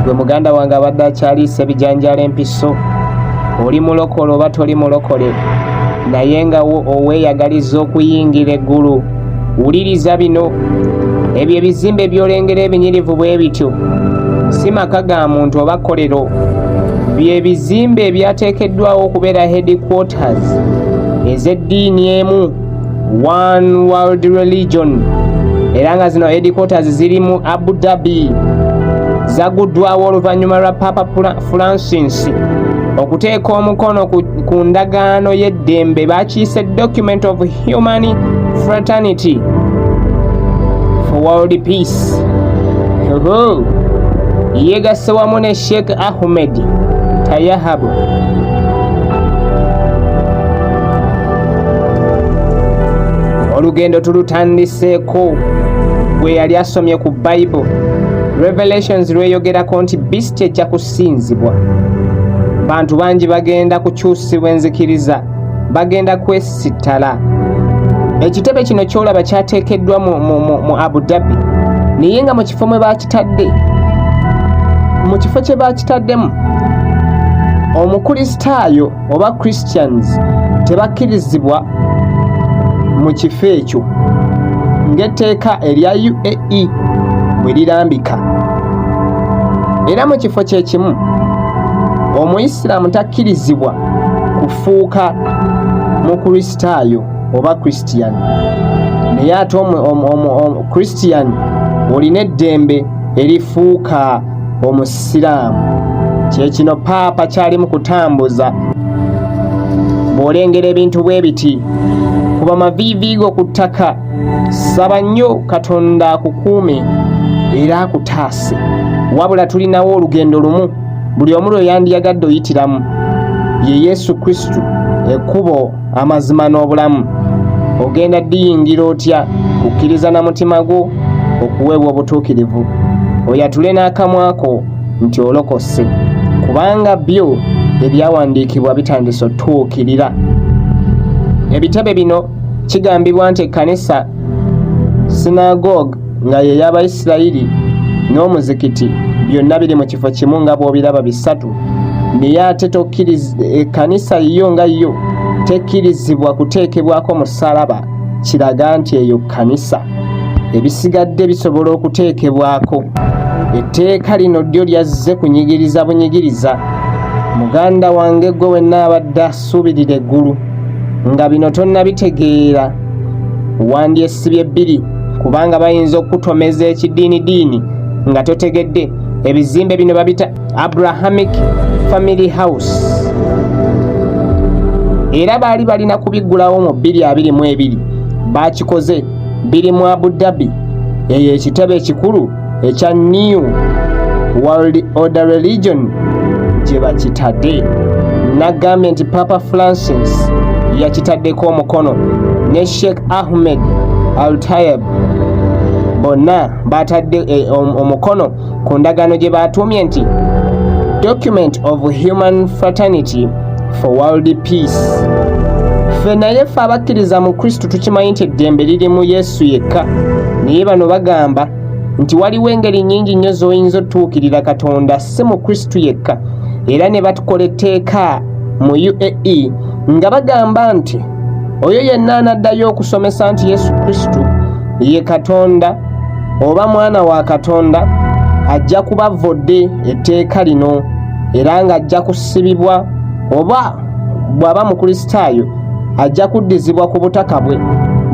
gwe muganda wange abadde akyaliisa ebijanjalo empiso, oli mulokole oba toli mulokole, naye nga oweeyagaliza okuyingira eggulu. Wuliriza bino, ebyo ebizimbe byolengera ebinyirivu bwe bityo si maka ga muntu oba kkolero, bye bizimbe ebyateekeddwawo okubeera headquarters ez'eddiini emu, one world religion, era nga zino headquarters ziri mu Abu Dhabi. Zaguddwawo oluvannyuma lwa Papa Francis okuteeka omukono ku ndagaano y'eddembe, bakiyise document of human fraternity for world peace. Yeegasse wamu ne Sheikh Ahmed Tayahab. Olugendo tulutandiseeko gwe yali asomye ku Bible. Revelations lweyogerako nti beast ejja kusinzibwa. Bantu bangi bagenda kukyusibwa enzikiriza, bagenda kwesittala. Ekitebe kino kyolaba kyateekeddwa mu Abu Dhabi, naye nga mu kifo mwe bakitadde, mu kifo kye bakitaddemu, omukristaayo oba Christians tebakkirizibwa mu kifo ekyo ng'etteeka erya UAE bwe lirambika. Era mu kifo kye kimu omuyisiraamu takkirizibwa kufuuka mukristaayo oba Christian, naye ate Christian olina eddembe erifuuka omusiraamu. Kyekino paapa kyali mu kutambuza. Bw'olengera ebintu bwe biti, kuba maviiviigo ku ttaka, saba nnyo Katonda akukuume era akutaase. Wabula tulinawo olugendo lumu, buli omu lwe yandiyagadde oyitiramu, ye Yesu Kristu, ekkubo, amazima n'obulamu. Ogenda diyingira otya kukkiriza na mutima gwo okuweebwa obutuukirivu, oyatule n'akamwa ko nti olokose, kubanga byo ebyawandiikibwa bitandise otuukirira. Ebitebe bino kigambibwa nti ekkanisa, sinagogue nga ye y'Abayisirayiri n'omuzikiti byonna biri mu kifo kimu nga bw'obiraba bisatu, naye ate ekkanisa yo nga yo tekkirizibwa kuteekebwako musaalaba, kiraga nti eyo kkanisa. Ebisigadde bisobola okuteekebwako. Etteeka lino ddyo lyazze kunyigiriza bunyigiriza. Muganda wange gwe wenna abadde asuubirira eggulu, nga bino tonnabitegeera, wandyesibye bbiri, kubanga bayinza okutomeza ekidiinidiini nga totegedde. Ebizimbe bino babita Abrahamic Family House, era baali balina kubiggulawo mu 2022. Bakikoze, biri mu Abu Dhabi. Eyo ekitebe ekikulu ekya New World Order Religion gye bakitadde. Nagambye nti Papa Francis yakitaddeko omukono ne Sheikh Ahmed Al-Tayeb, bonna batadde omukono ku ndagaano gye batuumye nti Document of Human Fraternity for World Peace. Ffe naye ffe abakkiriza mu Kristu tukimanyi nti eddembe liri mu Yesu yekka, naye bano bagamba nti waliwo engeri nnyingi nnyo z'oyinza otuukirira Katonda si mu Kristu yekka, era ne batukola etteeka mu UAE nga bagamba nti oyo yenna anaddayo okusomesa nti Yesu Kristu ye Katonda oba mwana wa Katonda ajja kuba vodde etteeka lino, era nga ajja kusibibwa, oba bw'aba mukristaayo ajja kuddizibwa ku butaka bwe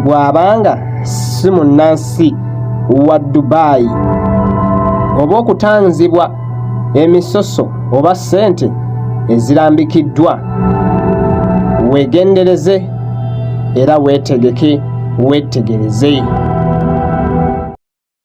bw'abanga si munnansi wa Dubai, oba okutanzibwa emisoso oba ssente ezirambikiddwa. Weegendereze era weetegeke, weetegereze.